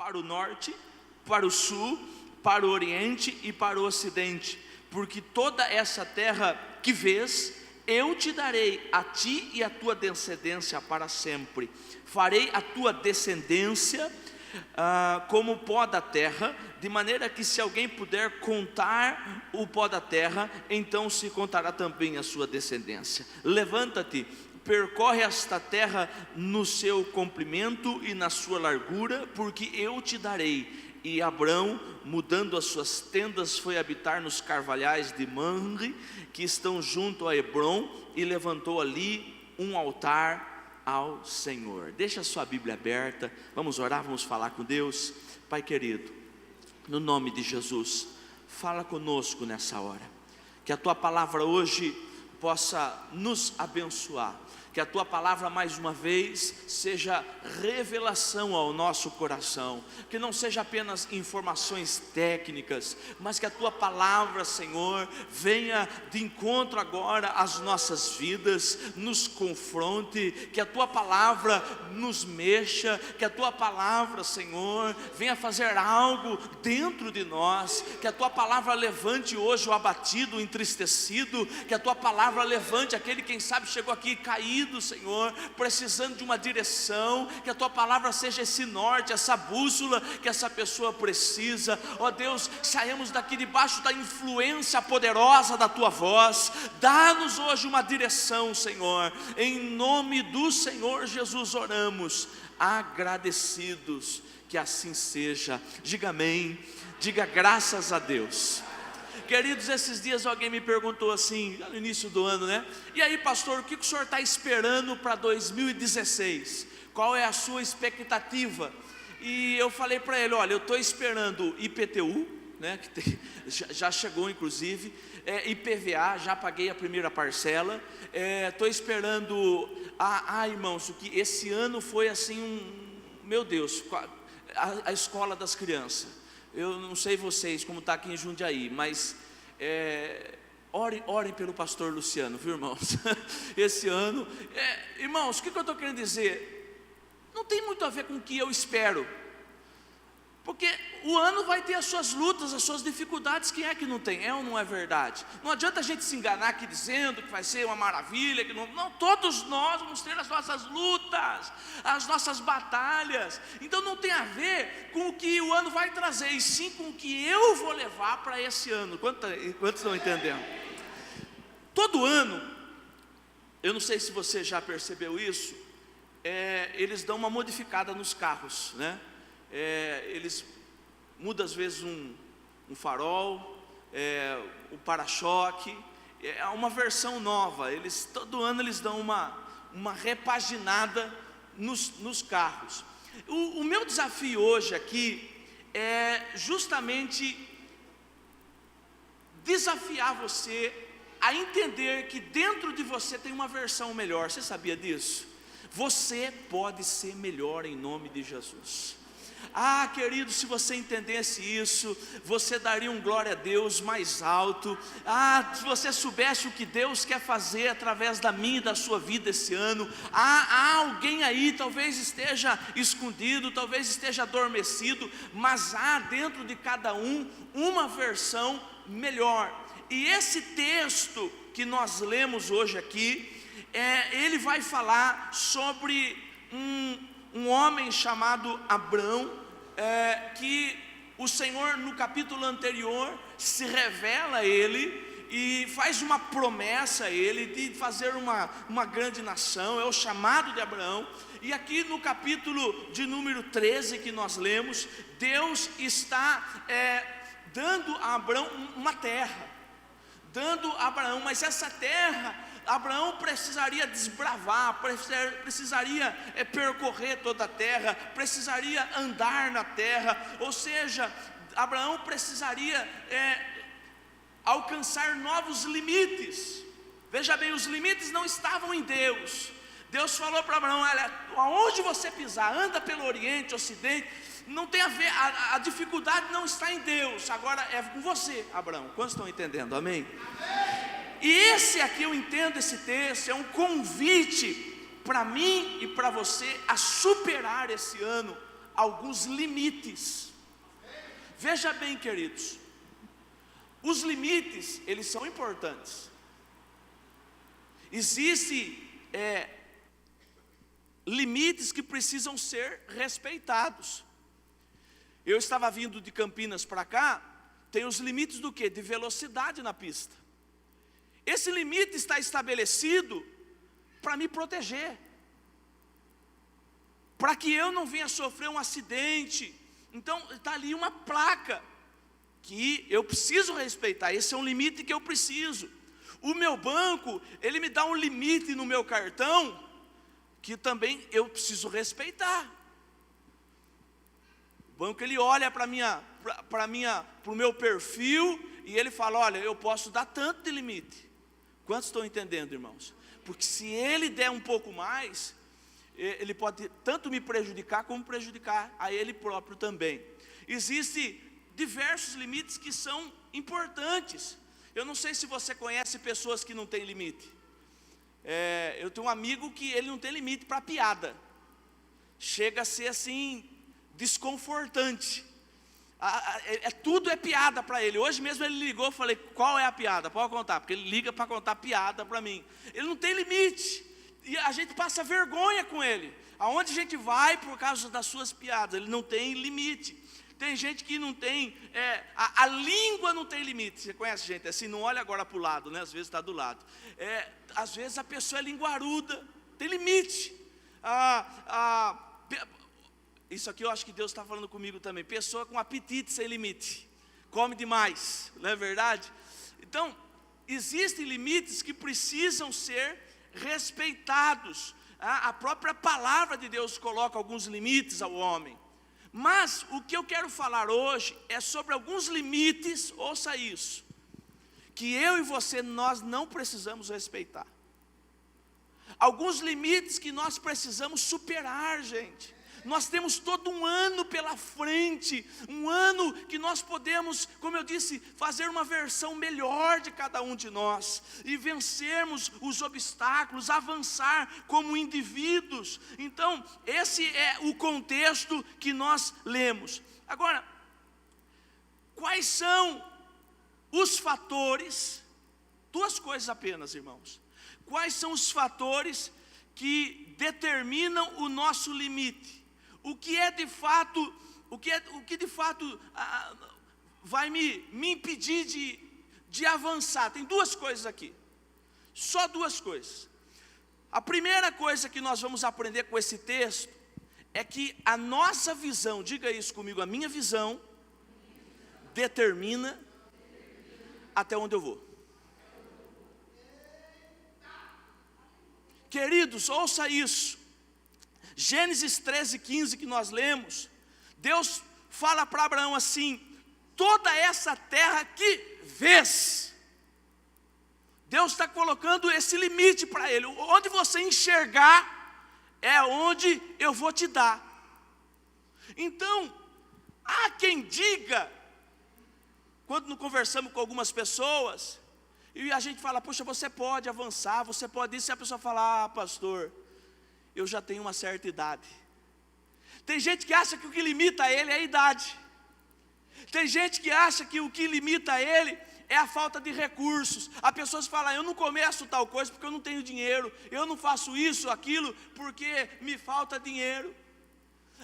para o norte, para o sul, para o oriente e para o ocidente, porque toda essa terra que vês, eu te darei a ti e a tua descendência para sempre. Farei a tua descendência como o pó da terra, de maneira que se alguém puder contar o pó da terra, então se contará também a sua descendência. Levanta-te, percorre esta terra no seu comprimento e na sua largura, porque eu te darei. E Abrão, mudando as suas tendas, foi habitar nos carvalhais de Mamre, que estão junto a Hebrom, e levantou ali um altar ao Senhor. Deixa a sua Bíblia aberta, vamos orar, vamos falar com Deus. Pai querido, no nome de Jesus, fala conosco nessa hora, que a tua palavra hoje possa nos abençoar, que a tua palavra mais uma vez seja revelação ao nosso coração, que não seja apenas informações técnicas, mas que a tua palavra, Senhor, venha de encontro agora às nossas vidas, nos confronte, que a tua palavra nos mexa, que a tua palavra, Senhor, venha fazer algo dentro de nós, que a tua palavra levante hoje o abatido, o entristecido, que a tua palavra levante aquele, quem sabe, chegou aqui caído, Senhor, precisando de uma direção, que a tua palavra seja esse norte, essa bússola que essa pessoa precisa. Ó Deus, saímos daqui debaixo da influência poderosa da tua voz, dá-nos hoje uma direção, Senhor, em nome do Senhor Jesus oramos, agradecidos, que assim seja. Diga amém, diga graças a Deus. Queridos, esses dias alguém me perguntou assim, no início do ano, né? E aí, pastor, o que o senhor está esperando para 2016? Qual é a sua expectativa? E eu falei para ele, olha, eu estou esperando IPTU, né? Que já chegou inclusive, IPVA, já paguei a primeira parcela, estou esperando, irmãos, que esse ano foi assim, meu Deus, a escola das crianças. Eu não sei vocês como está aqui em Jundiaí, mas orem pelo pastor Luciano, viu, irmãos? Esse ano, irmãos, o que eu estou querendo dizer? Não tem muito a ver com o que eu espero, porque o ano vai ter as suas lutas, as suas dificuldades. Quem é que não tem? É ou não é verdade? Não adianta a gente se enganar aqui dizendo que vai ser uma maravilha, que não, todos nós vamos ter as nossas lutas, as nossas batalhas. Então não tem a ver com o que o ano vai trazer, e sim com o que eu vou levar para esse ano. Quantos estão entendendo? Todo ano, eu não sei se você já percebeu isso, eles dão uma modificada nos carros, né? Eles mudam às vezes um farol, o para-choque, uma versão nova. Todo ano eles dão uma repaginada nos carros. O meu desafio hoje aqui é justamente desafiar você a entender que dentro de você tem uma versão melhor. Você sabia disso? Você pode ser melhor em nome de Jesus. Querido, se você entendesse isso, você daria um glória a Deus mais alto. Se você soubesse o que Deus quer fazer através da minha e da sua vida esse ano. Há alguém aí, talvez esteja escondido, talvez esteja adormecido, mas há dentro de cada um uma versão melhor. E esse texto que nós lemos hoje aqui, ele vai falar sobre um homem chamado Abrão, que o Senhor no capítulo anterior se revela a ele e faz uma promessa a ele de fazer uma grande nação, é o chamado de Abraão. E aqui no capítulo de número 13 que nós lemos, Deus está dando a Abraão uma terra, mas essa terra Abraão precisaria desbravar, precisaria percorrer toda a terra, precisaria andar na terra, ou seja, Abraão precisaria alcançar novos limites. Veja bem, os limites não estavam em Deus. Deus falou para Abraão, olha, aonde você pisar, anda pelo Oriente, Ocidente, não tem a ver, a dificuldade não está em Deus, agora é com você, Abraão. Quantos estão entendendo? Amém? Amém. E esse aqui, eu entendo esse texto, é um convite para mim e para você a superar esse ano alguns limites. Veja bem, queridos, os limites, eles são importantes. Existem limites que precisam ser respeitados. Eu estava vindo de Campinas para cá, tem os limites do quê? De velocidade na pista. Esse limite está estabelecido para me proteger, para que eu não venha sofrer um acidente. Então está ali uma placa que eu preciso respeitar. Esse é um limite que eu preciso. O meu banco, ele me dá um limite no meu cartão, que também eu preciso respeitar. O banco, ele olha para o meu perfil, e ele fala, olha, eu posso dar tanto de limite. Quantos estão entendendo, irmãos? Porque se ele der um pouco mais, ele pode tanto me prejudicar, como prejudicar a ele próprio também. Existem diversos limites que são importantes. Eu não sei se você conhece pessoas que não têm limite. Eu tenho um amigo que ele não tem limite para piada. Chega a ser assim, desconfortante. Tudo é piada para ele. Hoje mesmo ele ligou, eu falei, qual é a piada? Pode contar, porque ele liga para contar piada para mim. Ele não tem limite, e a gente passa vergonha com ele. Aonde a gente vai por causa das suas piadas, ele não tem limite. Tem gente que não tem, a língua não tem limite. Você conhece gente assim? Não olha agora para o lado, né? Às vezes está do lado. Às vezes a pessoa é linguaruda, tem limite. Isso aqui eu acho que Deus está falando comigo também. Pessoa com apetite sem limite, come demais, não é verdade? Então, existem limites que precisam ser respeitados. A própria palavra de Deus coloca alguns limites ao homem. Mas o que eu quero falar hoje é sobre alguns limites, ouça isso, que eu e você, nós não precisamos respeitar. Alguns limites que nós precisamos superar, gente. Nós temos todo um ano pela frente, um ano que nós podemos, como eu disse, fazer uma versão melhor de cada um de nós, e vencermos os obstáculos, avançar como indivíduos. Então, esse é o contexto que nós lemos. Agora, quais são os fatores, duas coisas apenas, irmãos. Quais são os fatores que determinam o nosso limite? O que de fato vai me impedir de avançar? Tem duas coisas aqui, só duas coisas. A primeira coisa que nós vamos aprender com esse texto é que a nossa visão, diga isso comigo, a minha visão determina até onde eu vou. Queridos, ouça isso. Gênesis 13:15 que nós lemos, Deus fala para Abraão assim: toda essa terra que vês, Deus está colocando esse limite para ele. Onde você enxergar, é onde eu vou te dar. Então, há quem diga, quando conversamos com algumas pessoas, e a gente fala, poxa, você pode avançar, você pode isso, e a pessoa fala, pastor, eu já tenho uma certa idade. Tem gente que acha que o que limita ele é a idade. Tem gente que acha que o que limita ele é a falta de recursos. As pessoas falam, eu não começo tal coisa porque eu não tenho dinheiro, eu não faço isso, aquilo, porque me falta dinheiro.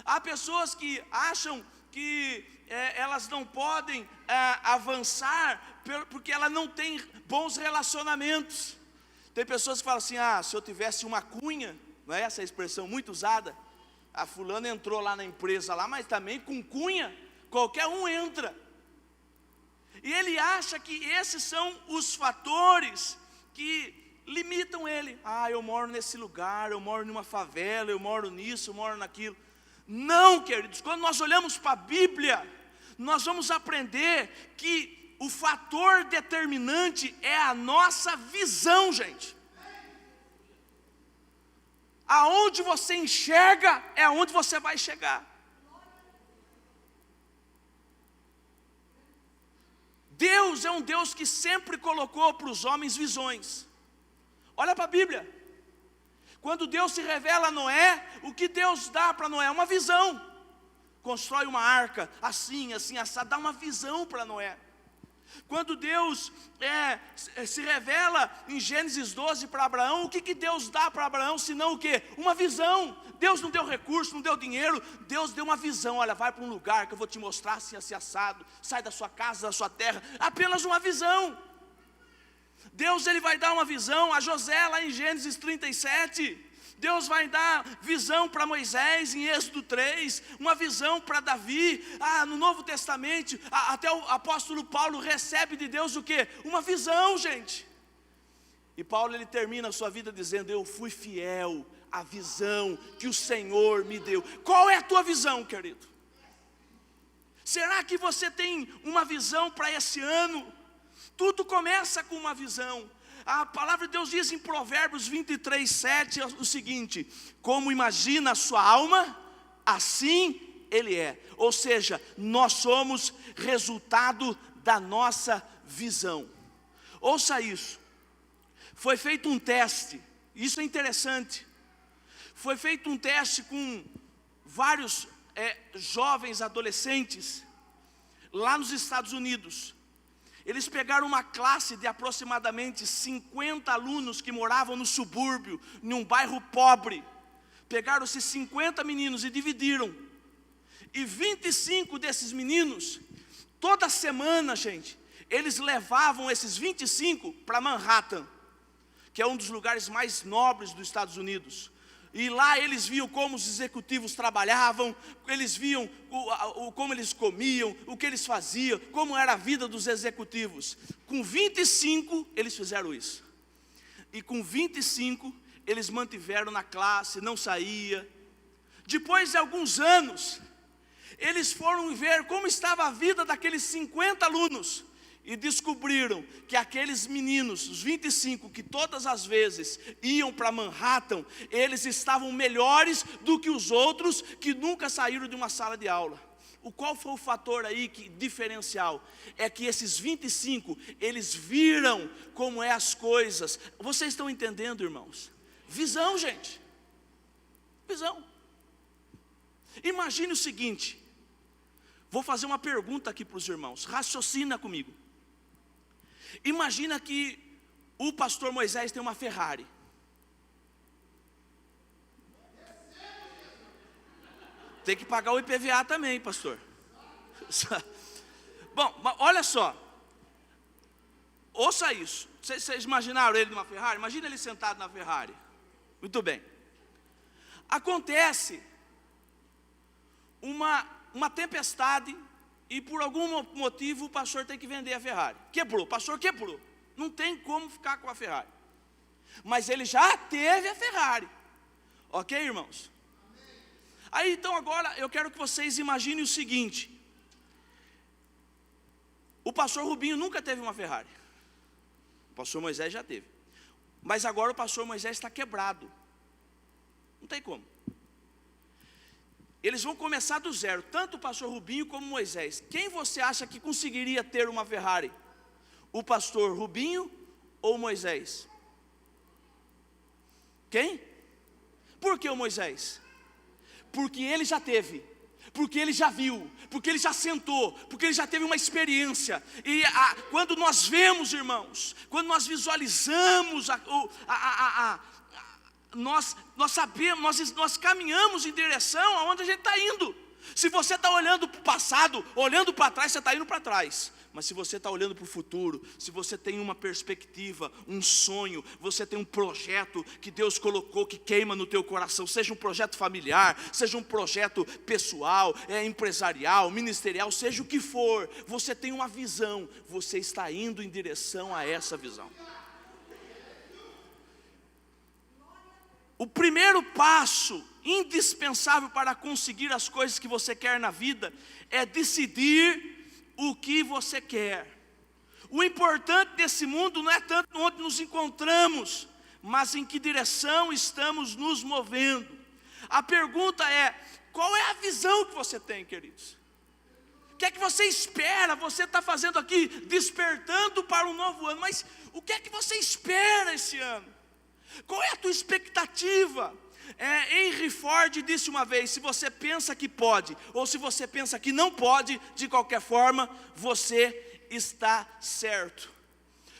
Há pessoas que acham que elas não podem avançar porque ela não tem bons relacionamentos. Tem pessoas que falam assim, se eu tivesse uma cunha, não é essa expressão muito usada? A fulana entrou lá na empresa lá, mas também com cunha, qualquer um entra. E ele acha que esses são os fatores que limitam ele. Eu moro nesse lugar, eu moro numa favela, eu moro nisso, eu moro naquilo. Não, queridos, quando nós olhamos para a Bíblia, nós vamos aprender que o fator determinante é a nossa visão, gente. Aonde você enxerga, é aonde você vai chegar. Deus é um Deus que sempre colocou para os homens visões. Olha para a Bíblia. Quando Deus se revela a Noé, o que Deus dá para Noé é uma visão. constrói uma arca, assim, assado, dá uma visão para Noé. Quando Deus se revela em Gênesis 12 para Abraão, o que Deus dá para Abraão, senão o quê? Uma visão. Deus não deu recurso, não deu dinheiro, Deus deu uma visão. Olha, vai para um lugar que eu vou te mostrar assim assado, sai da sua casa, da sua terra, apenas uma visão. Deus ele vai dar uma visão a José lá em Gênesis 37, Deus vai dar visão para Moisés em Êxodo 3, uma visão para Davi, no Novo Testamento, até o apóstolo Paulo recebe de Deus o quê? Uma visão, gente. E Paulo ele termina a sua vida dizendo: eu fui fiel à visão que o Senhor me deu. Qual é a tua visão, querido? Será que você tem uma visão para esse ano? Tudo começa com uma visão. A palavra de Deus diz em Provérbios 23:7 o seguinte: como imagina a sua alma, assim ele é. Ou seja, nós somos resultado da nossa visão. Ouça isso. Foi feito um teste, isso é interessante. Foi feito um teste com vários jovens adolescentes lá nos Estados Unidos. Eles pegaram uma classe de aproximadamente 50 alunos que moravam no subúrbio, em um bairro pobre. Pegaram esses 50 meninos e dividiram. E 25 desses meninos, toda semana, gente, eles levavam esses 25 para Manhattan, que é um dos lugares mais nobres dos Estados Unidos. E lá eles viam como os executivos trabalhavam, eles viam como eles comiam, o que eles faziam, como era a vida dos executivos. Com 25 eles fizeram isso. E com 25 eles mantiveram na classe, não saía. Depois de alguns anos, eles foram ver como estava a vida daqueles 50 alunos. E descobriram que aqueles meninos, os 25, que todas as vezes iam para Manhattan, eles estavam melhores do que os outros que nunca saíram de uma sala de aula. Qual foi o fator aí diferencial? É que esses 25, eles viram como é as coisas. Vocês estão entendendo, irmãos? Visão, gente. Visão. Imagine o seguinte. Vou fazer uma pergunta aqui para os irmãos. Raciocina comigo. Imagina que o pastor Moisés tem uma Ferrari. Tem que pagar o IPVA também, pastor. Bom, olha só. Ouça isso. Vocês imaginaram ele numa Ferrari? Imagina ele sentado na Ferrari. Muito bem. Acontece uma tempestade. E por algum motivo o pastor tem que vender a Ferrari. Quebrou, o pastor quebrou. Não tem como ficar com a Ferrari. Mas ele já teve a Ferrari. Ok, irmãos? Aí então agora eu quero que vocês imaginem o seguinte. O pastor Rubinho nunca teve uma Ferrari. O pastor Moisés já teve. Mas agora o pastor Moisés está quebrado. Não tem como. Eles vão começar do zero, tanto o pastor Rubinho como Moisés. Quem você acha que conseguiria ter uma Ferrari? O pastor Rubinho ou Moisés? Quem? Por que o Moisés? Porque ele já teve, porque ele já viu, porque ele já sentou, porque ele já teve uma experiência. E quando nós vemos, irmãos, quando nós visualizamos nós sabemos, nós caminhamos em direção aonde a gente está indo. Se você está olhando para o passado, olhando para trás, você está indo para trás. Mas se você está olhando para o futuro, se você tem uma perspectiva, um sonho, você tem um projeto que Deus colocou, que queima no teu coração, seja um projeto familiar, seja um projeto pessoal, empresarial, ministerial, seja o que for, você tem uma visão, você está indo em direção a essa visão. O primeiro passo indispensável para conseguir as coisas que você quer na vida é decidir o que você quer. O importante desse mundo não é tanto onde nos encontramos, mas em que direção estamos nos movendo. A pergunta é: qual é a visão que você tem, queridos? O que é que você espera? Você está fazendo aqui, despertando para um novo ano, mas o que é que você espera esse ano? Qual é a tua expectativa? Henry Ford disse uma vez: se você pensa que pode, ou se você pensa que não pode, de qualquer forma, você está certo.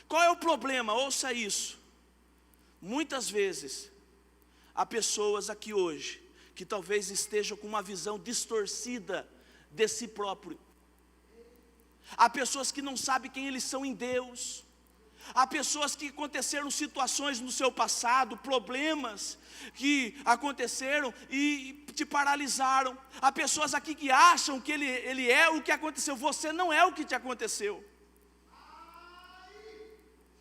Qual é o problema? Ouça isso. Muitas vezes, há pessoas aqui hoje, que talvez estejam com uma visão distorcida de si próprio. Há pessoas que não sabem quem eles são em Deus. Há pessoas que aconteceram situações no seu passado, problemas que aconteceram e te paralisaram. Há pessoas aqui que acham que ele é o que aconteceu. Você não é o que te aconteceu.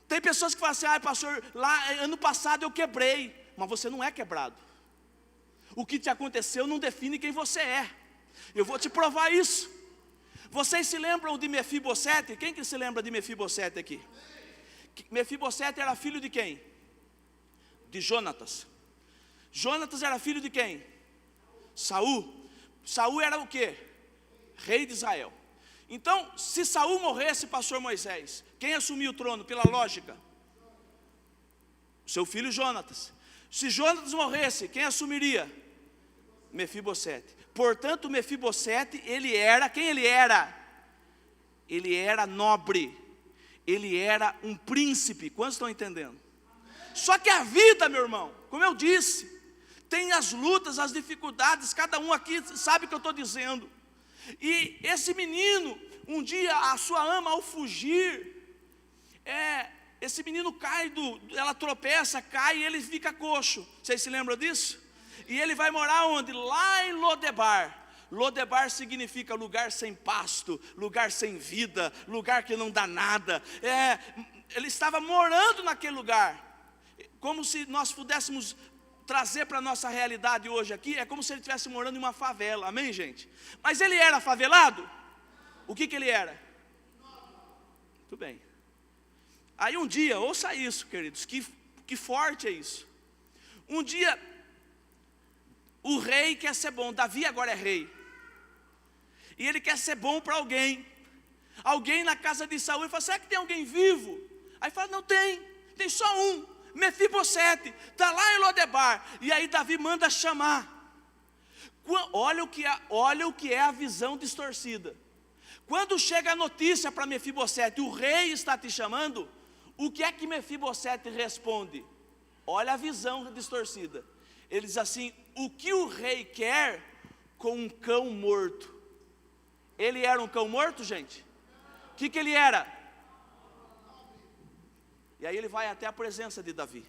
Tem pessoas que falam assim: pastor, lá ano passado eu quebrei. Mas você não é quebrado. O que te aconteceu não define quem você é. Eu vou te provar isso. Vocês se lembram de Mefibosete? Quem que se lembra de Mefibosete aqui? Mefibosete era filho de quem? De Jonatas. Jonatas era filho de quem? Saul. Saul era o quê? Rei de Israel. Então, se Saul morresse, pastor Moisés, quem assumiu o trono pela lógica? Seu filho Jonatas. Se Jonatas morresse, quem assumiria? Mefibosete. Portanto, Mefibosete, ele era, quem ele era? Ele era nobre. Ele era um príncipe. Quantos estão entendendo? Só que a vida, meu irmão, como eu disse, tem as lutas, as dificuldades. Cada um aqui sabe o que eu estou dizendo. E esse menino, um dia a sua ama ao fugir, esse menino cai, ela tropeça, cai e ele fica coxo. Vocês se lembram disso? E ele vai morar onde? Lá em Lodebar. Lodebar significa lugar sem pasto, lugar sem vida, lugar que não dá nada. Ele estava morando naquele lugar. Como se nós pudéssemos trazer para a nossa realidade hoje aqui, é como se ele estivesse morando em uma favela, amém, gente? Mas ele era favelado? O que ele era? Muito bem. Aí um dia, ouça isso, queridos, que forte é isso. Um dia, o rei quer ser bom. Davi agora é rei. E ele quer ser bom para alguém. Alguém na casa de Saul, ele fala: será que tem alguém vivo? Aí fala: não tem, tem só um, Mefibosete, está lá em Lodebar. E aí Davi manda chamar. Olha o que é a visão distorcida. Quando chega a notícia para Mefibosete: o rei está te chamando, o que é que Mefibosete responde? Olha a visão distorcida. Ele diz assim: o que o rei quer com um cão morto? Ele era um cão morto, gente? O que ele era? E aí ele vai até a presença de Davi.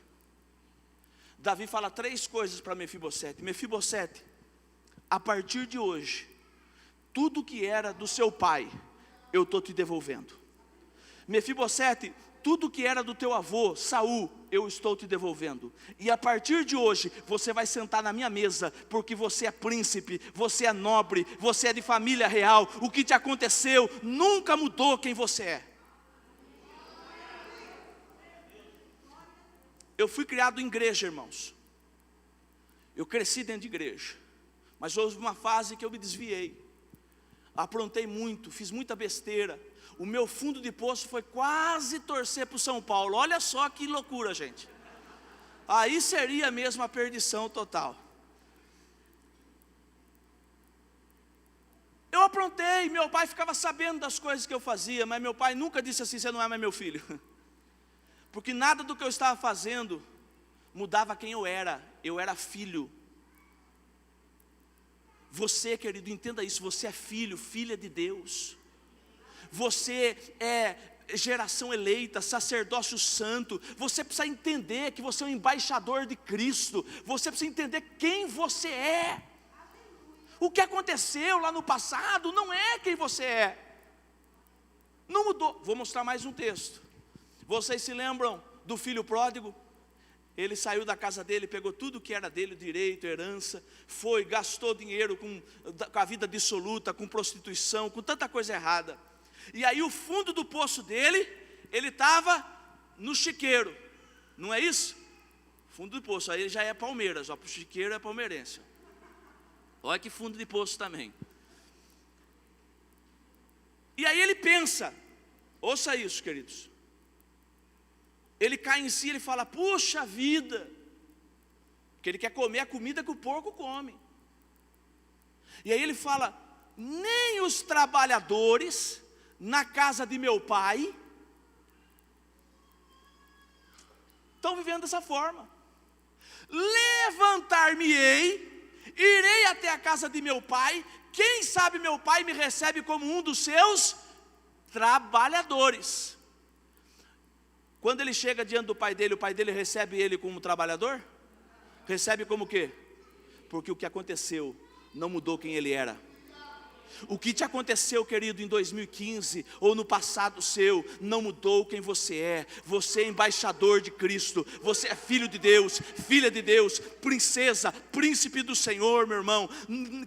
Davi fala 3 coisas para Mefibosete: Mefibosete, a partir de hoje, tudo que era do seu pai, eu estou te devolvendo. Mefibosete, tudo que era do teu avô, Saul, eu estou te devolvendo. E a partir de hoje, você vai sentar na minha mesa, porque você é príncipe, você é nobre, você é de família real. O que te aconteceu nunca mudou quem você é. Eu fui criado em igreja, irmãos. Eu cresci dentro de igreja. Mas houve uma fase que eu me desviei. Aprontei muito, fiz muita besteira. O meu fundo de poço foi quase torcer para o São Paulo. Olha só que loucura, gente. Aí seria mesmo a perdição total. Eu aprontei, meu pai ficava sabendo das coisas que eu fazia, mas meu pai nunca disse assim: você não é mais meu filho. Porque nada do que eu estava fazendo mudava quem eu era filho. Você, querido, entenda isso: você é filho, filha de Deus. Você é geração eleita, sacerdócio santo. Você precisa entender que você é um embaixador de Cristo. Você precisa entender quem você é. O que aconteceu lá no passado não é quem você é. Não mudou. Vou mostrar mais um texto. Vocês se lembram do filho pródigo? Ele saiu da casa dele, pegou tudo que era dele, direito, herança, foi, gastou dinheiro com a vida dissoluta, com prostituição, com tanta coisa errada. E aí o fundo do poço dele, ele estava no chiqueiro, não é isso? Fundo do poço, aí ele já é Palmeiras, ó, para o chiqueiro é palmeirense. Olha que fundo de poço também. E aí ele pensa, ouça isso, queridos. Ele cai em si, ele fala: puxa vida, porque ele quer comer a comida que o porco come. E aí ele fala: nem os trabalhadores na casa de meu pai estão vivendo dessa forma. Levantar-me-ei, irei até a casa de meu pai, quem sabe meu pai me recebe como um dos seus trabalhadores. Quando ele chega diante do pai dele, o pai dele recebe ele como trabalhador? Recebe como o quê? Porque o que aconteceu não mudou quem ele era. O que te aconteceu, querido, em 2015 ou no passado seu, não mudou quem você é. Você é embaixador de Cristo, você é filho de Deus, filha de Deus, princesa, príncipe do Senhor, meu irmão.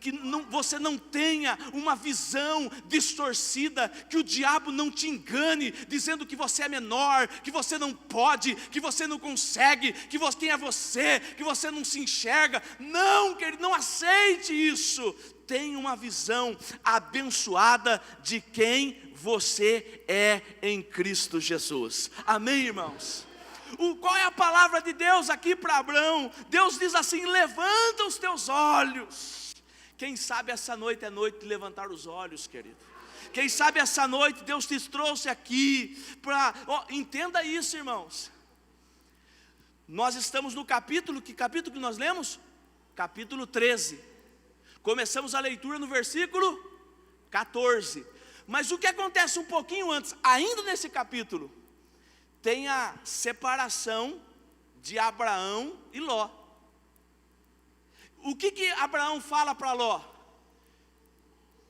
Que você não tenha uma visão distorcida, que o diabo não te engane, dizendo que você é menor, que você não pode, que você não consegue, que quem é você, que você não se enxerga. Não, querido, não aceite isso. Tenha uma visão abençoada de quem você é em Cristo Jesus. Amém, irmãos? Qual é a palavra de Deus aqui para Abraão? Deus diz assim: levanta os teus olhos. Quem sabe essa noite é noite de levantar os olhos, querido. Quem sabe essa noite Deus te trouxe aqui para... entenda isso, irmãos. Nós estamos no capítulo, que capítulo que nós lemos? Capítulo 13. Começamos a leitura no versículo 14. Mas o que acontece um pouquinho antes, ainda nesse capítulo, tem a separação de Abraão e Ló. O que Abraão fala para Ló?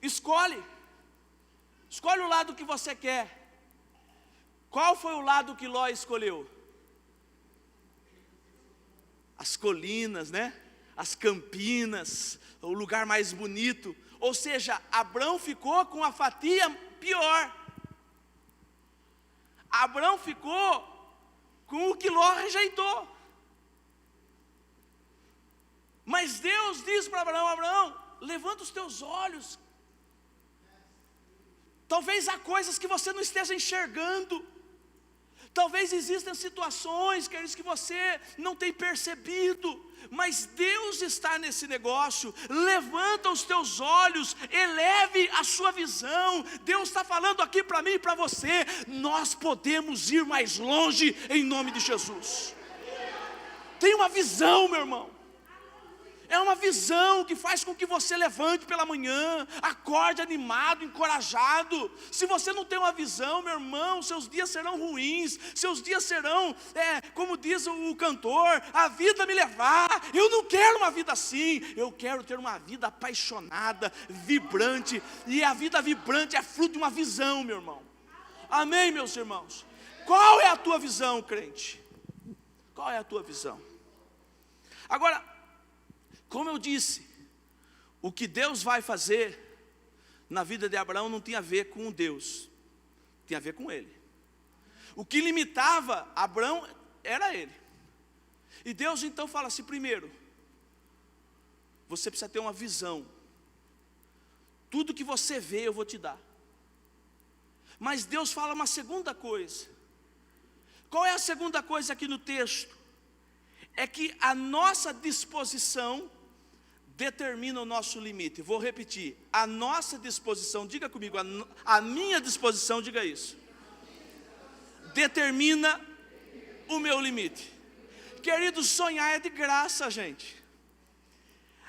Escolhe o lado que você quer. Qual foi o lado que Ló escolheu? As colinas, né? As campinas, o lugar mais bonito. Ou seja, Abraão ficou com a fatia pior. Abraão ficou com o que Ló rejeitou. Mas Deus diz para Abraão: Abraão, levanta os teus olhos. Talvez há coisas que você não esteja enxergando. Talvez existam situações, queridos, que você não tem percebido, mas Deus está nesse negócio. Levanta os teus olhos, eleve a sua visão. Deus está falando aqui para mim e para você: nós podemos ir mais longe em nome de Jesus. Tem uma visão, meu irmão. É uma visão que faz com que você levante pela manhã, acorde animado, encorajado. Se você não tem uma visão, meu irmão, seus dias serão ruins, seus dias serão, como diz o cantor, a vida me levar. Eu não quero uma vida assim, eu quero ter uma vida apaixonada, vibrante, e a vida vibrante é fruto de uma visão, meu irmão. Amém, meus irmãos? Qual é a tua visão, crente? Qual é a tua visão? Agora, como eu disse, o que Deus vai fazer na vida de Abraão não tinha a ver com Deus, tinha a ver com ele. O que limitava Abraão era ele. E Deus então fala assim: primeiro, você precisa ter uma visão. Tudo que você vê eu vou te dar. Mas Deus fala uma segunda coisa. Qual é a segunda coisa aqui no texto? É que a nossa disposição determina o nosso limite. Vou repetir: a nossa disposição, diga comigo, a minha disposição, diga isso, determina o meu limite. Querido, sonhar é de graça, gente.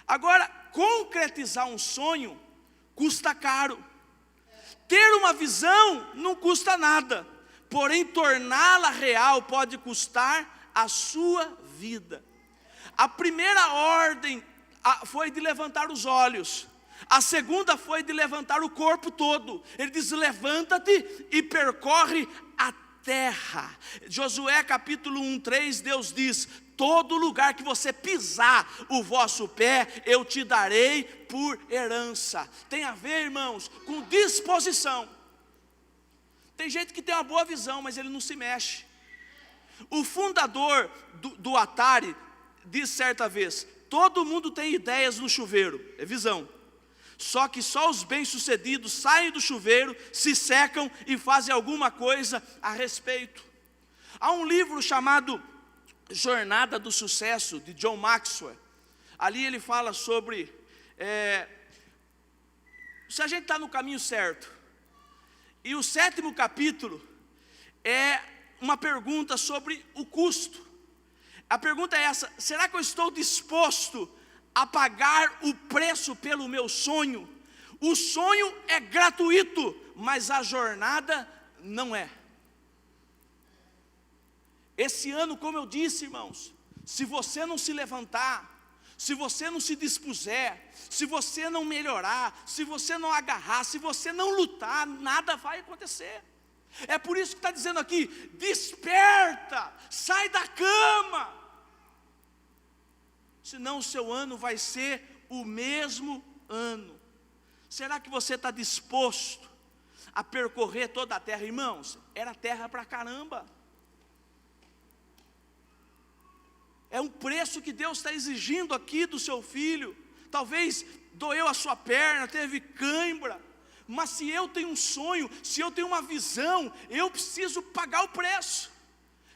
Agora, concretizar um sonho custa caro. Ter uma visão não custa nada, porém torná-la real pode custar a sua vida. A primeira ordem foi de levantar os olhos. A segunda foi de levantar o corpo todo. Ele diz: levanta-te e percorre a terra. Josué capítulo 1:3, Deus diz: todo lugar que você pisar o vosso pé, eu te darei por herança. Tem a ver, irmãos, com disposição. Tem gente que tem uma boa visão, mas ele não se mexe. O fundador do Atari disse certa vez: todo mundo tem ideias no chuveiro, é visão. Só que só os bem-sucedidos saem do chuveiro, se secam e fazem alguma coisa a respeito. Há um livro chamado Jornada do Sucesso, de John Maxwell. Ali ele fala sobre, se a gente está no caminho certo. E o 7º capítulo é uma pergunta sobre o custo. A pergunta é essa: será que eu estou disposto a pagar o preço pelo meu sonho? O sonho é gratuito, mas a jornada não é. Esse ano, como eu disse, irmãos, se você não se levantar, se você não se dispuser, se você não melhorar, se você não agarrar, se você não lutar, nada vai acontecer. É por isso que está dizendo aqui: desperta, sai da cama, senão o seu ano vai ser o mesmo ano. Será que você está disposto a percorrer toda a terra? Irmãos, era terra pra caramba. É um preço que Deus está exigindo aqui do seu filho. Talvez doeu a sua perna, teve cãibra, mas se eu tenho um sonho, se eu tenho uma visão, eu preciso pagar o preço.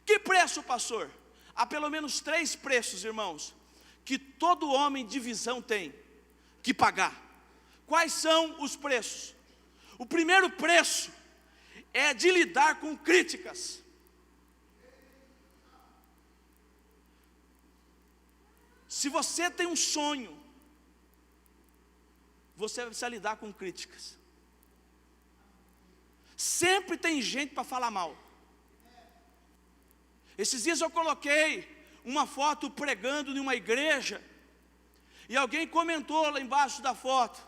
Que preço, pastor? Há pelo menos 3 preços, irmãos, que todo homem de visão tem que pagar. Quais são os preços? O primeiro preço é de lidar com críticas. Se você tem um sonho, você precisa lidar com críticas. Sempre tem gente para falar mal. Esses dias eu coloquei uma foto pregando em uma igreja, e alguém comentou lá embaixo da foto: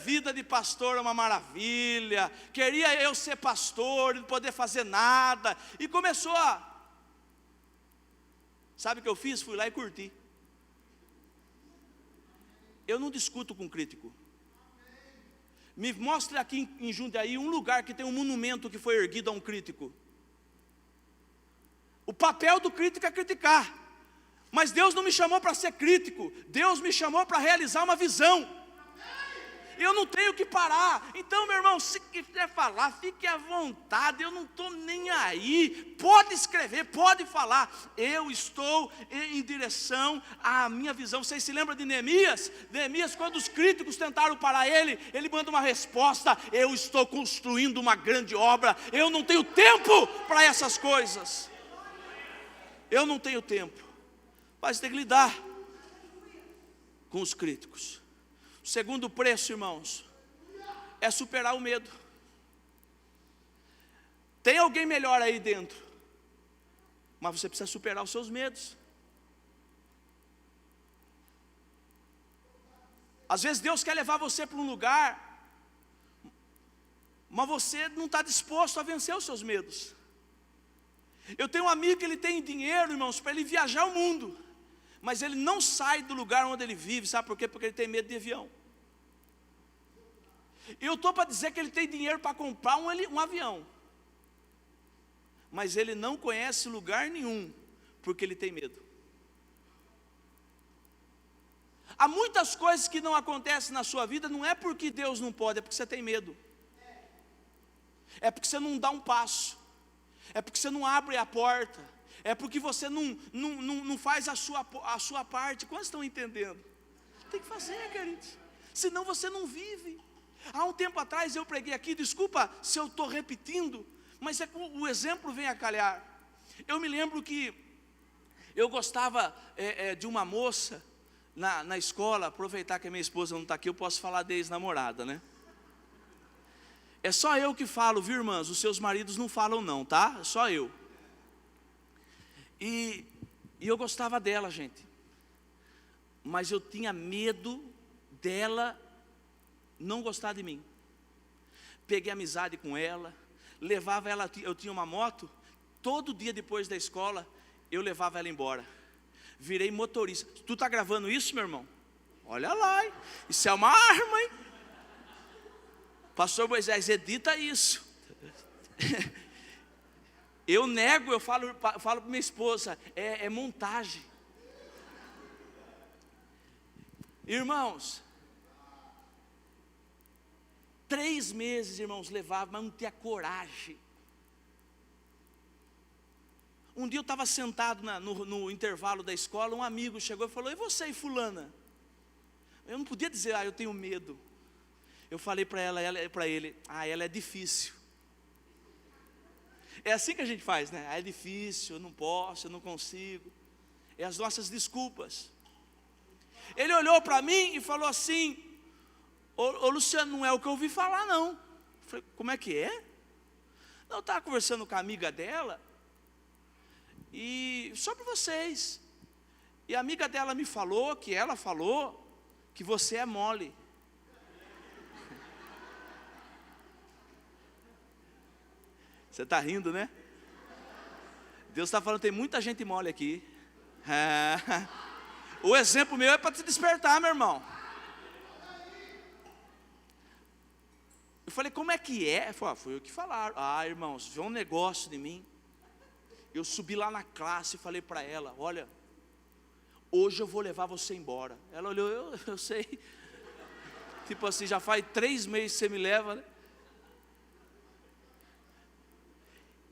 vida de pastor é uma maravilha, queria eu ser pastor e não poder fazer nada. E começou a... Sabe o que eu fiz? Fui lá e curti. Eu não discuto com crítico. Me mostre aqui em Jundiaí um lugar que tem um monumento que foi erguido a um crítico. O papel do crítico é criticar, mas Deus não me chamou para ser crítico. Deus me chamou para realizar uma visão. Eu não tenho que parar. Então, meu irmão, se quiser falar, fique à vontade, eu não estou nem aí. Pode escrever, pode falar. Eu estou em direção à minha visão. Vocês se lembram de Neemias? Neemias, quando os críticos tentaram parar ele, ele manda uma resposta: eu estou construindo uma grande obra, eu não tenho tempo para essas coisas. Eu não tenho tempo. Mas tem que lidar com os críticos. O segundo preço, irmãos, é superar o medo. Tem alguém melhor aí dentro, mas você precisa superar os seus medos. Às vezes Deus quer levar você para um lugar, mas você não está disposto a vencer os seus medos. Eu tenho um amigo que ele tem dinheiro, irmãos, para ele viajar o mundo, mas ele não sai do lugar onde ele vive. Sabe por quê? Porque ele tem medo de avião. Eu estou para dizer que ele tem dinheiro para comprar um avião, mas ele não conhece lugar nenhum, porque ele tem medo. Há muitas coisas que não acontecem na sua vida, não é porque Deus não pode, é porque você tem medo. É porque você não dá um passo, é porque você não abre a porta, é porque você não faz a sua parte. Quantos estão entendendo? Tem que fazer, queridos, senão você não vive. Há um tempo atrás eu preguei aqui, desculpa se eu estou repetindo, mas o exemplo vem a calhar. Eu me lembro que eu gostava de uma moça na escola. Aproveitar que a minha esposa não está aqui, eu posso falar de ex-namorada, né? É só eu que falo, viu, irmãs? Os seus maridos não falam não, tá? É só eu. E eu gostava dela, gente, mas eu tinha medo dela não gostar de mim. Peguei amizade com ela, levava ela, eu tinha uma moto, todo dia depois da escola, eu levava ela embora. Virei motorista. Tu está gravando isso, meu irmão? Olha lá, hein? Isso é uma arma, hein? Pastor Moisés, edita isso. Eu nego, eu falo para minha esposa, é montagem. Irmãos, 3 meses, irmãos, levava, mas não tinha coragem. Um dia eu estava sentado no intervalo da escola, um amigo chegou e falou: e você e fulana? Eu não podia dizer: eu tenho medo. Eu falei para ele: ela é difícil. É assim que a gente faz, né? É difícil, eu não posso, eu não consigo. É as nossas desculpas. Ele olhou para mim e falou assim: ô Luciano, não é o que eu ouvi falar não. Eu falei: como é que é? Não, eu estava conversando com a amiga dela, e sobre vocês. E a amiga dela me falou que ela falou que você é mole. Você está rindo, né? Deus está falando, tem muita gente mole aqui. O exemplo meu é para te despertar, meu irmão. Eu falei: como é que é? Foi o que falaram. Irmãos, viu um negócio de mim. Eu subi lá na classe e falei para ela: olha, hoje eu vou levar você embora. Ela olhou: eu sei. Tipo assim, já faz 3 meses que você me leva, né?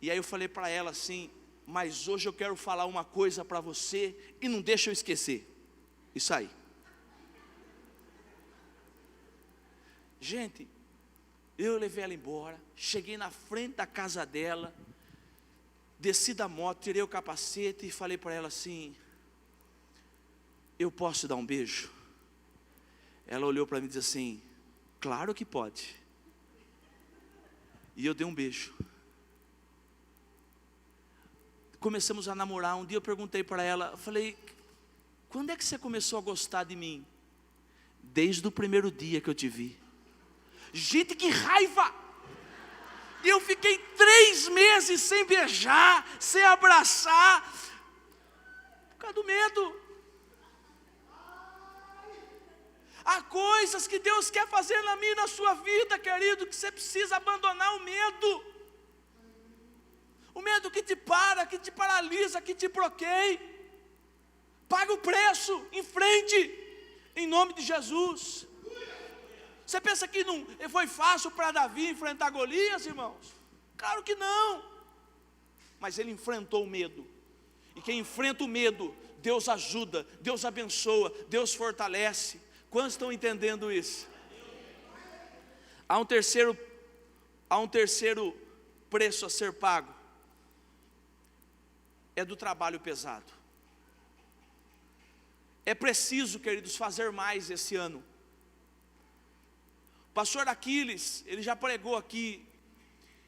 E aí eu falei para ela assim: mas hoje eu quero falar uma coisa para você e não deixa eu esquecer. Isso aí. Gente, eu levei ela embora, cheguei na frente da casa dela, desci da moto, tirei o capacete e falei para ela assim: eu posso te dar um beijo? Ela olhou para mim e disse assim: claro que pode. E eu dei um beijo. Começamos a namorar. Um dia eu perguntei para ela, eu falei: quando é que você começou a gostar de mim? Desde o primeiro dia que eu te vi. Gente, que raiva! Eu fiquei 3 meses sem beijar, sem abraçar, por causa do medo. Há coisas que Deus quer fazer na minha e na sua vida, querido, que você precisa abandonar o medo. O medo que te para, que te paralisa, que te bloqueia. Paga o preço, enfrente, em nome de Jesus. Você pensa que não foi fácil para Davi enfrentar Golias, irmãos? Claro que não. Mas ele enfrentou o medo. E quem enfrenta o medo, Deus ajuda, Deus abençoa, Deus fortalece. Quantos estão entendendo isso? Há um terceiro preço a ser pago. É do trabalho pesado. É preciso, queridos, fazer mais esse ano. O pastor Aquiles, ele já pregou aqui.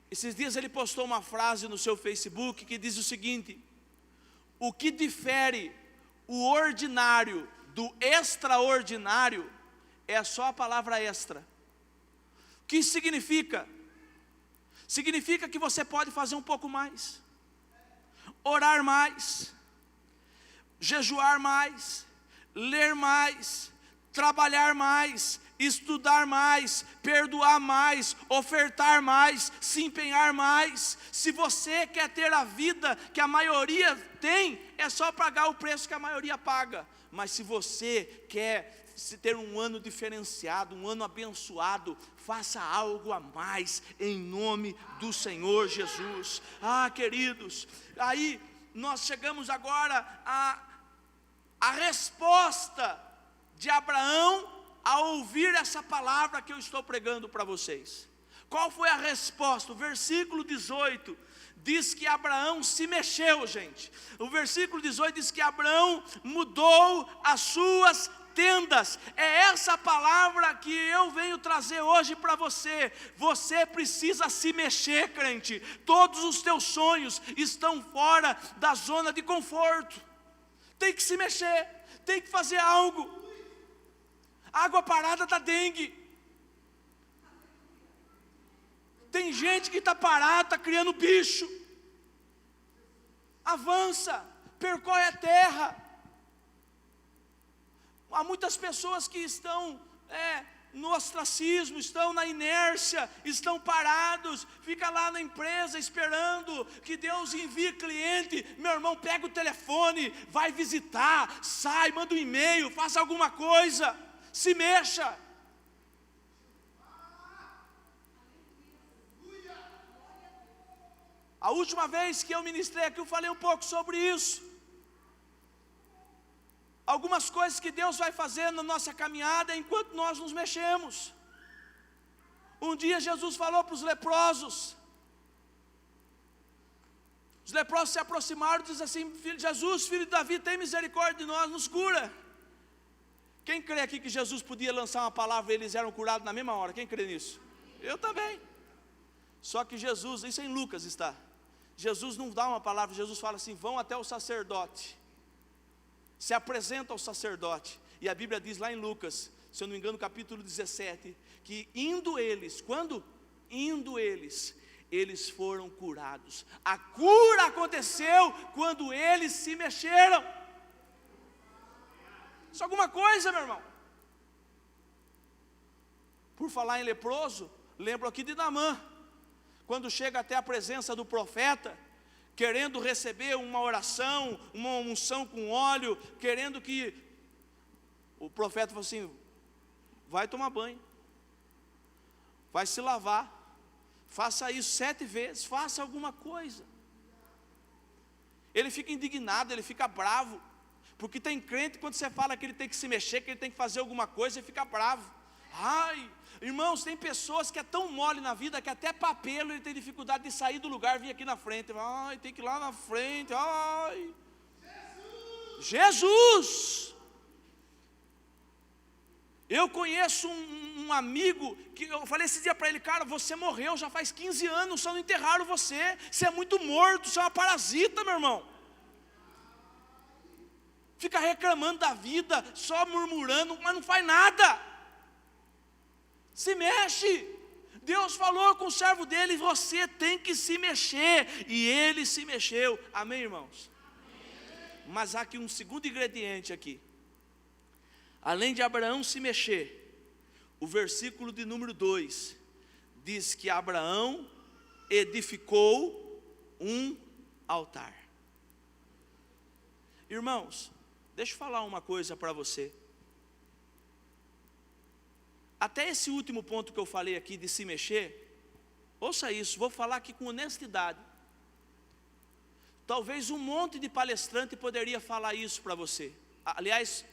Esses dias ele postou uma frase no seu Facebook que diz o seguinte: o que difere o ordinário do extraordinário é só a palavra extra. O que isso significa? Significa que você pode fazer um pouco mais, orar mais, jejuar mais, ler mais, trabalhar mais, estudar mais, perdoar mais, ofertar mais, se empenhar mais. Se você quer ter a vida que a maioria tem, é só pagar o preço que a maioria paga. Mas se você quer ter um ano diferenciado, um ano abençoado, faça algo a mais, em nome do Senhor Jesus. Queridos, aí nós chegamos agora a resposta de Abraão a ouvir essa palavra que eu estou pregando para vocês. Qual foi a resposta? O versículo 18 diz que Abraão se mexeu, gente. O versículo 18 diz que Abraão mudou as suas tendas. É essa palavra que eu venho trazer hoje para você. Você precisa se mexer, crente. Todos os teus sonhos estão fora da zona de conforto. Tem que se mexer, tem que fazer algo. Água parada da dengue. Tem gente que está parada, está criando bicho. Avança, percorre a terra. Há muitas pessoas que estão no ostracismo, estão na inércia, estão parados, fica lá na empresa esperando que Deus envie cliente. Meu irmão, pega o telefone, vai visitar, sai, manda um e-mail, faça alguma coisa, se mexa. A última vez que eu ministrei aqui, eu falei um pouco sobre isso. Algumas coisas que Deus vai fazer na nossa caminhada enquanto nós nos mexemos. Um dia Jesus falou para os leprosos. Os leprosos se aproximaram e disseram assim: Jesus, filho de Davi, tem misericórdia de nós, nos cura. Quem crê aqui que Jesus podia lançar uma palavra e eles eram curados na mesma hora? Quem crê nisso? Eu também. Só que Jesus, isso em Lucas está, Jesus não dá uma palavra, Jesus fala assim: vão até o sacerdote, se apresenta ao sacerdote. E a Bíblia diz lá em Lucas, se eu não me engano, capítulo 17, que indo eles, quando? Indo eles foram curados. A cura aconteceu quando eles se mexeram. Isso é alguma coisa, meu irmão. Por falar em leproso, lembro aqui de Naamã, quando chega até a presença do profeta, querendo receber uma oração, uma unção com óleo, querendo que o profeta falou assim: vai tomar banho, vai se lavar, faça isso 7 vezes, faça alguma coisa. Ele fica indignado, ele fica bravo, porque tem crente, quando você fala que ele tem que se mexer, que ele tem que fazer alguma coisa, ele fica bravo. Ai, irmãos, tem pessoas que é tão mole na vida, que até papel ele tem dificuldade de sair do lugar e vir aqui na frente. Ai, tem que ir lá na frente, ai. Jesus! Eu conheço um amigo, que eu falei esse dia para ele: cara, você morreu já faz 15 anos, só não enterraram você. Você é muito morto, você é uma parasita, meu irmão. Fica reclamando da vida, só murmurando, mas não faz nada. Se mexe. Deus falou com o servo dele: você tem que se mexer. E ele se mexeu. Amém, irmãos? Amém. Mas há aqui um segundo ingrediente aqui. Além de Abraão se mexer, o versículo de número 2 diz que Abraão edificou um altar. Irmãos, deixa eu falar uma coisa para você. Até esse último ponto que eu falei aqui de se mexer, ouça isso, vou falar aqui com honestidade. Talvez um monte de palestrante poderia falar isso para você. Aliás,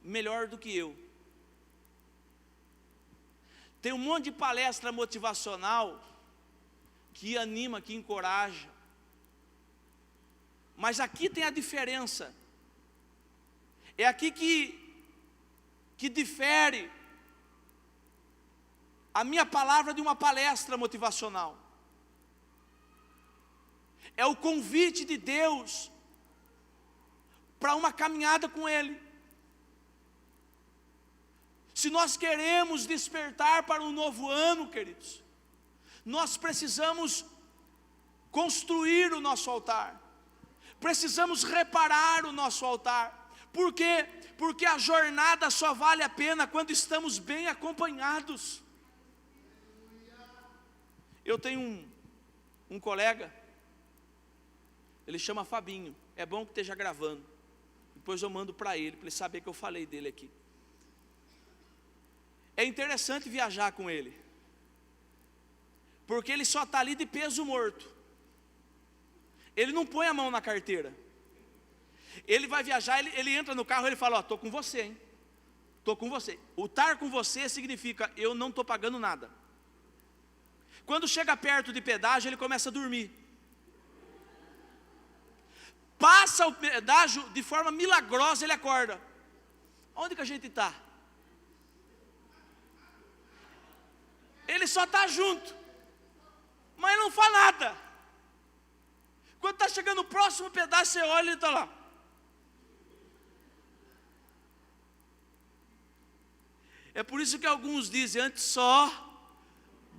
melhor do que eu. Tem um monte de palestra motivacional que anima, que encoraja. Mas aqui tem a diferença. É aqui que difere a minha palavra de uma palestra motivacional. É o convite de Deus para uma caminhada com Ele. Se nós queremos despertar para um novo ano, queridos, nós precisamos construir o nosso altar. Precisamos reparar o nosso altar. Por quê? Porque a jornada só vale a pena quando estamos bem acompanhados. Eu tenho um colega, ele chama Fabinho. É bom que esteja gravando. Depois eu mando para ele saber que eu falei dele aqui. É interessante viajar com ele, porque ele só está ali de peso morto. Ele não põe a mão na carteira. Ele vai viajar, ele entra no carro, ele fala: ó, estou com você, hein? Estou com você. O estar com você significa: eu não estou pagando nada. Quando chega perto de pedágio, ele começa a dormir. Passa o pedágio, de forma milagrosa ele acorda. Onde que a gente está? Ele só está junto, mas não faz nada. Quando está chegando o próximo pedaço, você olha e ele está lá. É por isso que alguns dizem: antes só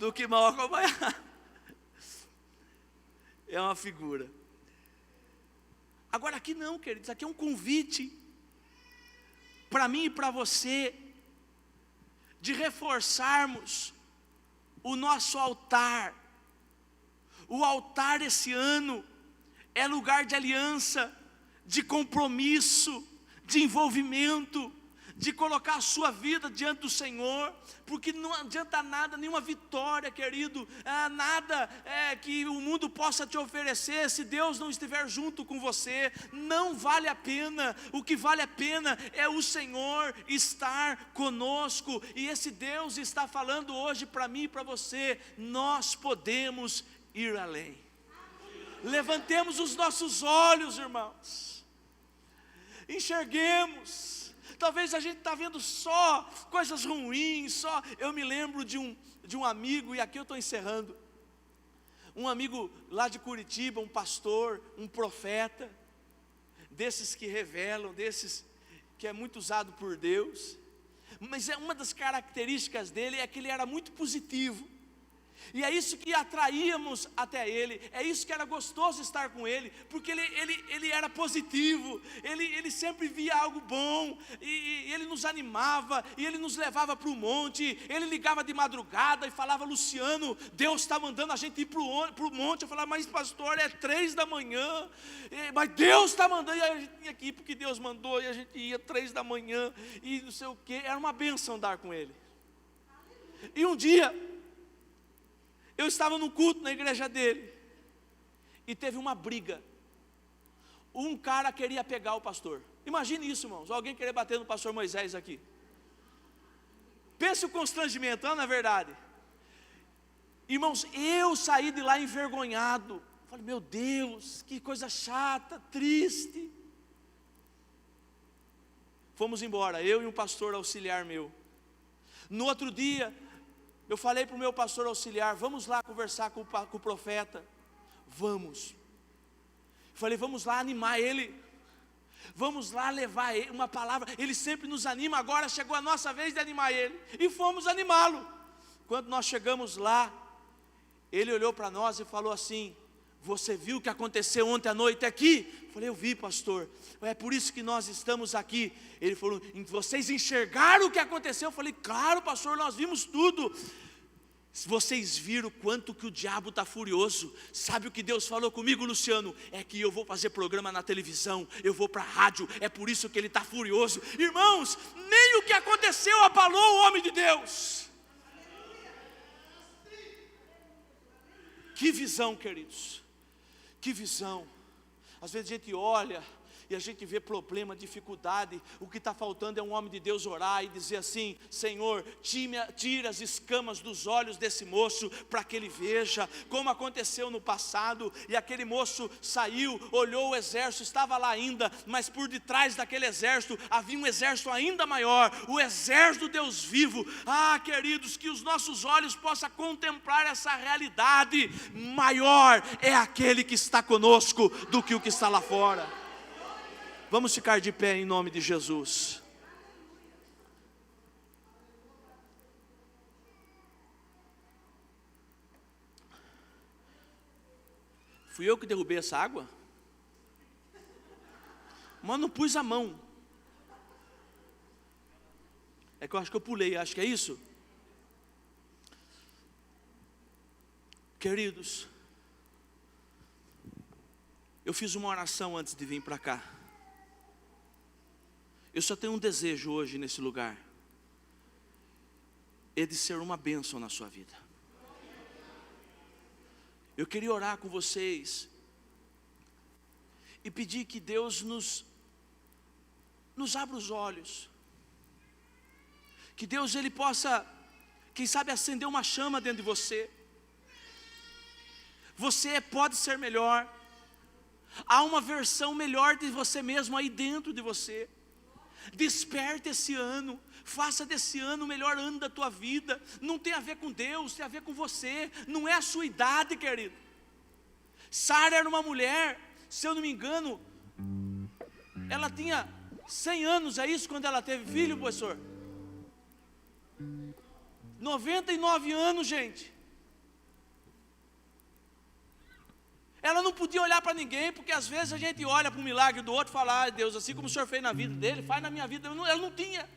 do que mal acompanhado. É uma figura. Agora aqui não, queridos, aqui é um convite para mim e para você de reforçarmos o nosso altar. O altar esse ano é lugar de aliança, de compromisso, de envolvimento, de colocar a sua vida diante do Senhor, porque não adianta nada, nenhuma vitória, querido, nada que o mundo possa te oferecer, se Deus não estiver junto com você, não vale a pena. O que vale a pena é o Senhor estar conosco, e esse Deus está falando hoje para mim e para você: nós podemos ir além. Levantemos os nossos olhos, irmãos, enxerguemos. Talvez a gente está vendo só coisas ruins, eu me lembro de um amigo, e aqui eu estou encerrando, um amigo lá de Curitiba, um pastor, um profeta, desses que revelam, desses que é muito usado por Deus, mas uma das características dele é que ele era muito positivo, e é isso que atraíamos até ele, é isso que era gostoso estar com ele, porque ele era positivo, ele sempre via algo bom, e ele nos animava, e ele nos levava para o monte, ele ligava de madrugada e falava: Luciano, Deus está mandando a gente ir para o monte. Eu falava: mas pastor, é 3 da manhã, mas Deus está mandando, e a gente tinha que ir porque Deus mandou, e a gente ia 3 da manhã, e não sei o que, era uma bênção andar com ele. E um dia, eu estava num culto na igreja dele, e teve uma briga. Um cara queria pegar o pastor. Imagine isso, irmãos, alguém querer bater no pastor Moisés aqui. Pense o constrangimento, não é verdade? Irmãos, eu saí de lá envergonhado. Falei: meu Deus, que coisa chata, triste. Fomos embora, eu e um pastor auxiliar meu. No outro dia, eu falei para o meu pastor auxiliar: vamos lá conversar com o profeta. Vamos. Falei: vamos lá animar ele, vamos lá levar ele uma palavra. Ele sempre nos anima, agora chegou a nossa vez de animar ele. E fomos animá-lo. Quando nós chegamos lá, ele olhou para nós e falou assim: você viu o que aconteceu ontem à noite aqui? Falei: eu vi, pastor, é por isso que nós estamos aqui. Ele falou: vocês enxergaram o que aconteceu? Eu falei: claro, pastor, nós vimos tudo. Vocês viram quanto que o diabo está furioso. Sabe o que Deus falou comigo, Luciano? É que eu vou fazer programa na televisão, eu vou para a rádio, é por isso que ele está furioso. Irmãos, nem o que aconteceu abalou o homem de Deus. Que visão, queridos, que visão. Às vezes a gente olha e a gente vê problema, dificuldade. O que está faltando é um homem de Deus orar e dizer assim: Senhor, tira as escamas dos olhos desse moço, para que ele veja, como aconteceu no passado. E aquele moço saiu, olhou o exército, estava lá ainda, mas por detrás daquele exército havia um exército ainda maior, o exército do Deus vivo. Queridos, que os nossos olhos possam contemplar essa realidade. Maior é aquele que está conosco do que o que está lá fora. Vamos ficar de pé em nome de Jesus. Fui eu que derrubei essa água? Mas não pus a mão. É que eu acho que eu pulei, acho que é isso. Queridos, eu fiz uma oração antes de vir para cá. Eu só tenho um desejo hoje nesse lugar, é de ser uma bênção na sua vida. Eu queria orar com vocês e pedir que Deus nos abra os olhos, que Deus ele possa, quem sabe, acender uma chama dentro de você. Você pode ser melhor, há uma versão melhor de você mesmo aí dentro de você. Desperte esse ano, faça desse ano o melhor ano da tua vida. Não tem a ver com Deus, tem a ver com você. Não é a sua idade, querido. Sara era uma mulher, se eu não me engano, ela tinha 100 anos, é isso, quando ela teve filho, professor? 99 anos, gente. Ela não podia olhar para ninguém, porque às vezes a gente olha para o milagre do outro e fala: Deus, assim como o Senhor fez na vida dele, faz na minha vida. Ela não tinha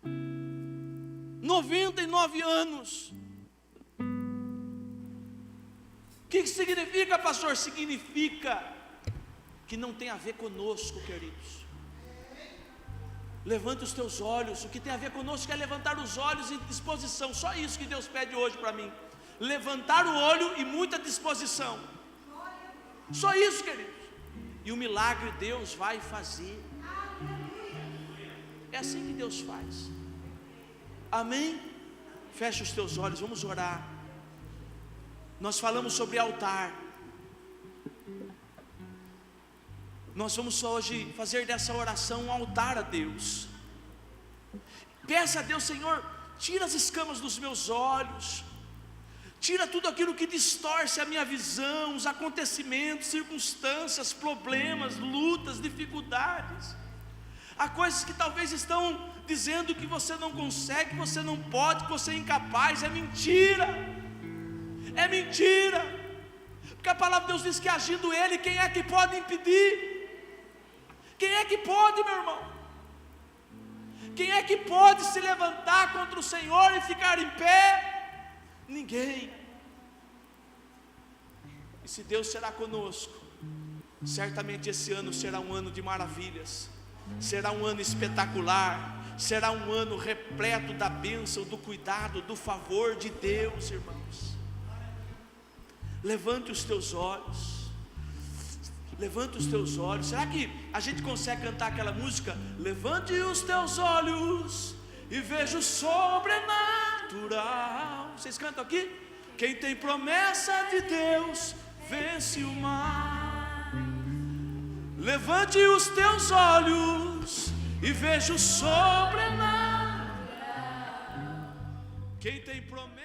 99 anos. O que significa, pastor? Significa que não tem a ver conosco, queridos. Levanta os teus olhos. O que tem a ver conosco é levantar os olhos em disposição. Só isso que Deus pede hoje para mim. Levantar o olho e muita disposição. Só isso, queridos. E o milagre Deus vai fazer. É assim que Deus faz. Amém? Fecha os teus olhos, vamos orar. Nós falamos sobre altar. Nós vamos hoje fazer dessa oração um altar a Deus. Peça a Deus: Senhor, tira as escamas dos meus olhos, tira tudo aquilo que distorce a minha visão, os acontecimentos, circunstâncias, problemas, lutas, dificuldades. Há coisas que talvez estão dizendo que você não consegue, que você não pode, que você é incapaz. É mentira. É mentira. Porque a palavra de Deus diz que agindo Ele, quem é que pode impedir? Quem é que pode, meu irmão? Quem é que pode se levantar contra o Senhor e ficar em pé? Ninguém. E se Deus será conosco, certamente esse ano será um ano de maravilhas, será um ano espetacular, será um ano repleto da bênção, do cuidado, do favor de Deus, irmãos. Levante os teus olhos. Levante os teus olhos. Será que a gente consegue cantar aquela música? Levante os teus olhos e veja o sobrenatural. Vocês cantam aqui? Quem tem promessa de Deus vence o mar. Levante os teus olhos e veja o sobrenatural. Quem tem promessa